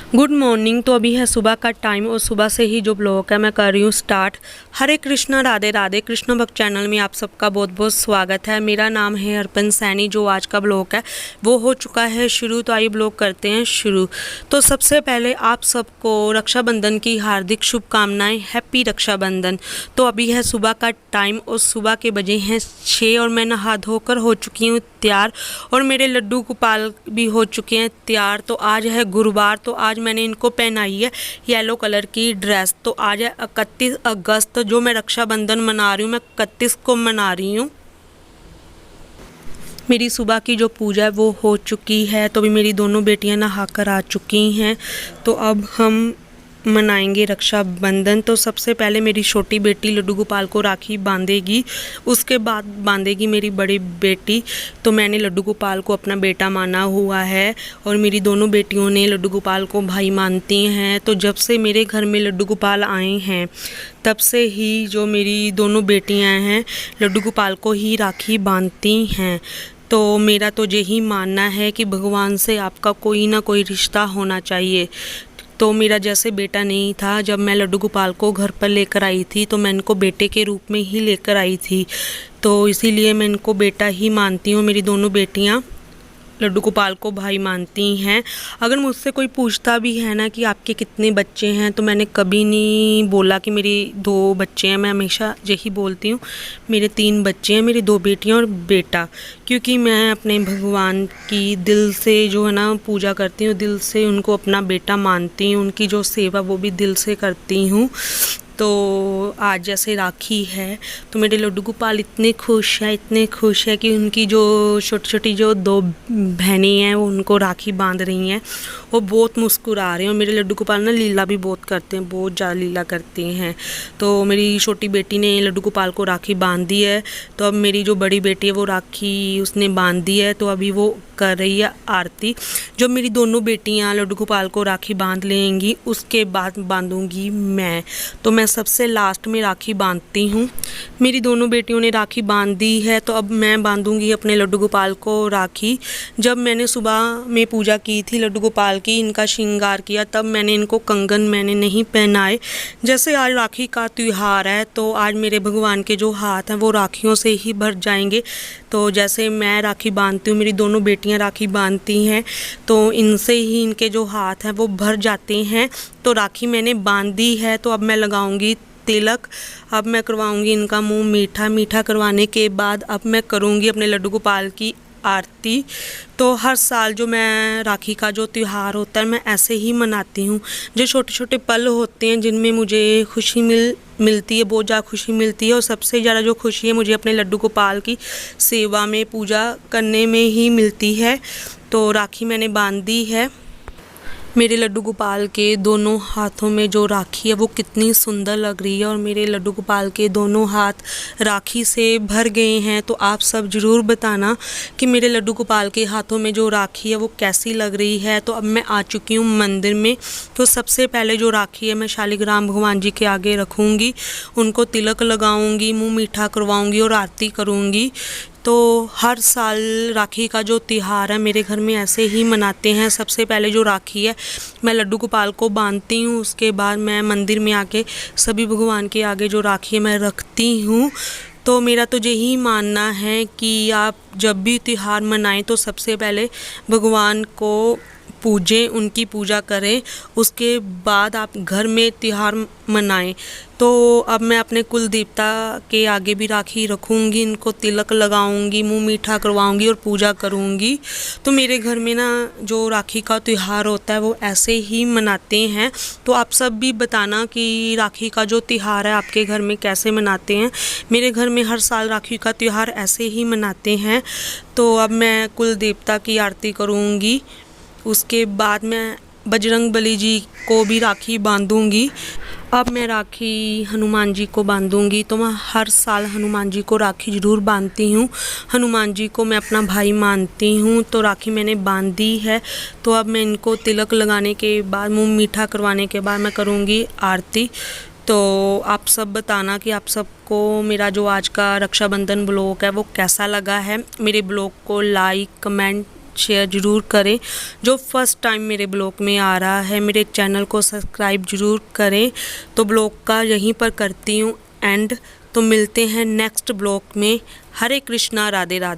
Good morning. तो अभी है सुबह का टाइम और सुबह से ही जो ब्लॉग है मैं कर रही हूँ स्टार्ट। हरे कृष्णा राधे राधे। कृष्ण भक्त चैनल में आप सबका बहुत बहुत स्वागत है। मेरा नाम है अर्पण सैनी। जो आज का ब्लॉग है वो हो चुका है शुरू, तो आइए ब्लॉग करते हैं शुरू। तो सबसे पहले आप सबको रक्षाबंधन की हार्दिक शुभकामनाएं। हैप्पी रक्षाबंधन। तो अभी है सुबह का टाइम और सुबह के बजे हैं 6 और मैं नहा धोकर हो चुकी हूँ तैयार और मेरे लड्डू गोपाल भी हो चुके हैं तैयार। तो आज है गुरुवार, तो आज मैंने इनको पहनाई है येलो कलर की ड्रेस। तो आज है 31 अगस्त, जो मैं रक्षाबंधन मना रही हूँ, मैं 31 को मना रही हूँ। मेरी सुबह की जो पूजा है वो हो चुकी है। तो अभी मेरी दोनों बेटियां नहाकर आ चुकी हैं। तो अब हम मनाएंगे रक्षाबंधन। तो सबसे पहले मेरी छोटी बेटी लड्डू गोपाल को राखी बांधेगी, उसके बाद बांधेगी मेरी बड़ी बेटी। तो मैंने लड्डू गोपाल को अपना बेटा माना हुआ है और मेरी दोनों बेटियों ने लड्डू गोपाल को भाई मानती हैं। तो जब से मेरे घर में लड्डू गोपाल आए हैं तब से ही जो मेरी दोनों बेटियां हैं लड्डू गोपाल को ही राखी बांधती हैं। तो मेरा तो यही मानना है कि भगवान से आपका कोई ना कोई रिश्ता होना चाहिए। तो मेरा जैसे बेटा नहीं था, जब मैं लड्डू गोपाल को घर पर लेकर आई थी तो मैं इनको बेटे के रूप में ही लेकर आई थी। तो इसीलिए मैं इनको बेटा ही मानती हूँ। मेरी दोनों बेटियाँ लड्डू गोपाल को भाई मानती हैं। अगर मुझसे कोई पूछता भी है ना कि आपके कितने बच्चे हैं, तो मैंने कभी नहीं बोला कि मेरी 2 बच्चे हैं। मैं हमेशा यही बोलती हूँ मेरे 3 बच्चे हैं, मेरी 2 बेटियाँ और बेटा। क्योंकि मैं अपने भगवान की दिल से जो है ना पूजा करती हूँ, दिल से उनको अपना बेटा मानती हूँ, उनकी जो सेवा वो भी दिल से करती हूँ। तो आज जैसे राखी है तो मेरे लड्डू गोपाल इतने खुश है कि उनकी जो छोटी छोटी जो 2 बहनें हैं वो उनको राखी बांध रही हैं। वो बहुत मुस्कुरा रहे हैं और मेरे लड्डू गोपाल ना लीला भी बहुत करते हैं, बहुत ज़्यादा लीला करते हैं। तो मेरी छोटी बेटी ने लड्डू गोपाल को राखी बांध दी है। तो अब मेरी जो बड़ी बेटी है वो राखी उसने बांध दी है, तो अभी वो कर रही है आरती। जब मेरी दोनों बेटियां लड्डू गोपाल को राखी बांध लेंगी उसके बाद बांधूंगी मैं। तो मैं सबसे लास्ट में राखी बांधती हूँ। मेरी दोनों बेटियों ने राखी बांध दी है, तो अब मैं बांधूंगी अपने लड्डू गोपाल को राखी। जब मैंने सुबह में पूजा की थी लड्डू गोपाल की, इनका श्रृंगार किया, तब मैंने इनको कंगन मैंने नहीं पहनाए। जैसे आज राखी का त्यौहार है तो आज मेरे भगवान के जो हाथ हैं वो राखियों से ही भर जाएंगे। तो जैसे मैं राखी बांधती हूँ, मेरी दोनों बेटियाँ राखी बांधती हैं, तो इनसे ही इनके जो हाथ हैं वो भर जाते हैं। तो राखी मैंने बांध दी है, तो अब मैं लगाऊंगी तिलक। अब मैं करवाऊंगी इनका मुंह मीठा। मीठा करवाने के बाद अब मैं करूंगी अपने लड्डू गोपाल की आरती। तो हर साल जो मैं राखी का जो त्यौहार होता है मैं ऐसे ही मनाती हूँ। जो छोटे छोटे पल होते हैं जिनमें मुझे खुशी मिलती है, बहुत ज़्यादा खुशी मिलती है। और सबसे ज़्यादा जो खुशी है मुझे अपने लड्डू गोपाल की सेवा में, पूजा करने में ही मिलती है। तो राखी मैंने बांध दी है। मेरे लड्डू गोपाल के दोनों हाथों में जो राखी है वो कितनी सुंदर लग रही है और मेरे लड्डू गोपाल के दोनों हाथ राखी से भर गए हैं। तो आप सब ज़रूर बताना कि मेरे लड्डू गोपाल के हाथों में जो राखी है वो कैसी लग रही है। तो अब मैं आ चुकी हूँ मंदिर में। तो सबसे पहले जो राखी है मैं शालिग्राम भगवान जी के आगे रखूँगी, उनको तिलक लगाऊँगी, मुँह मीठा करवाऊँगी और आरती करूँगी। तो हर साल राखी का जो त्यौहार है मेरे घर में ऐसे ही मनाते हैं। सबसे पहले जो राखी है मैं लड्डू गोपाल को बांधती हूँ, उसके बाद मैं मंदिर में आके सभी भगवान के आगे जो राखी है मैं रखती हूँ। तो मेरा तो यही मानना है कि आप जब भी त्यौहार मनाएं तो सबसे पहले भगवान को पूजें, उनकी पूजा करें, उसके बाद आप घर में त्यौहार मनाएं। तो अब मैं अपने कुल देवता के आगे भी राखी रखूँगी, इनको तिलक लगाऊंगी, मुंह मीठा करवाऊंगी और पूजा करूंगी। तो मेरे घर में ना जो राखी का त्यौहार होता है वो ऐसे ही मनाते हैं। तो आप सब भी बताना कि राखी का जो त्यौहार है आपके घर में कैसे मनाते हैं। मेरे घर में हर साल राखी का त्यौहार ऐसे ही मनाते हैं। तो अब मैं कुल देवता की आरती करूँगी, उसके बाद मैं बजरंग बली जी को भी राखी बांधूंगी। अब मैं राखी हनुमान जी को बांधूंगी। तो मैं हर साल हनुमान जी को राखी ज़रूर बांधती हूँ। हनुमान जी को मैं अपना भाई मानती हूँ। तो राखी मैंने बांध दी है। तो अब मैं इनको तिलक लगाने के बाद, मुँह मीठा करवाने के बाद मैं करूँगी आरती। तो आप सब बताना कि आप सबको मेरा जो आज का रक्षाबंधन ब्लॉग है वो कैसा लगा है। मेरे ब्लॉग को लाइक, कमेंट शेयर ज़रूर करें। जो फर्स्ट टाइम मेरे ब्लॉग में आ रहा है मेरे चैनल को सब्सक्राइब ज़रूर करें। तो ब्लॉग का यहीं पर करती हूँ एंड। तो मिलते हैं नेक्स्ट ब्लॉग में। हरे कृष्णा, राधे राधे।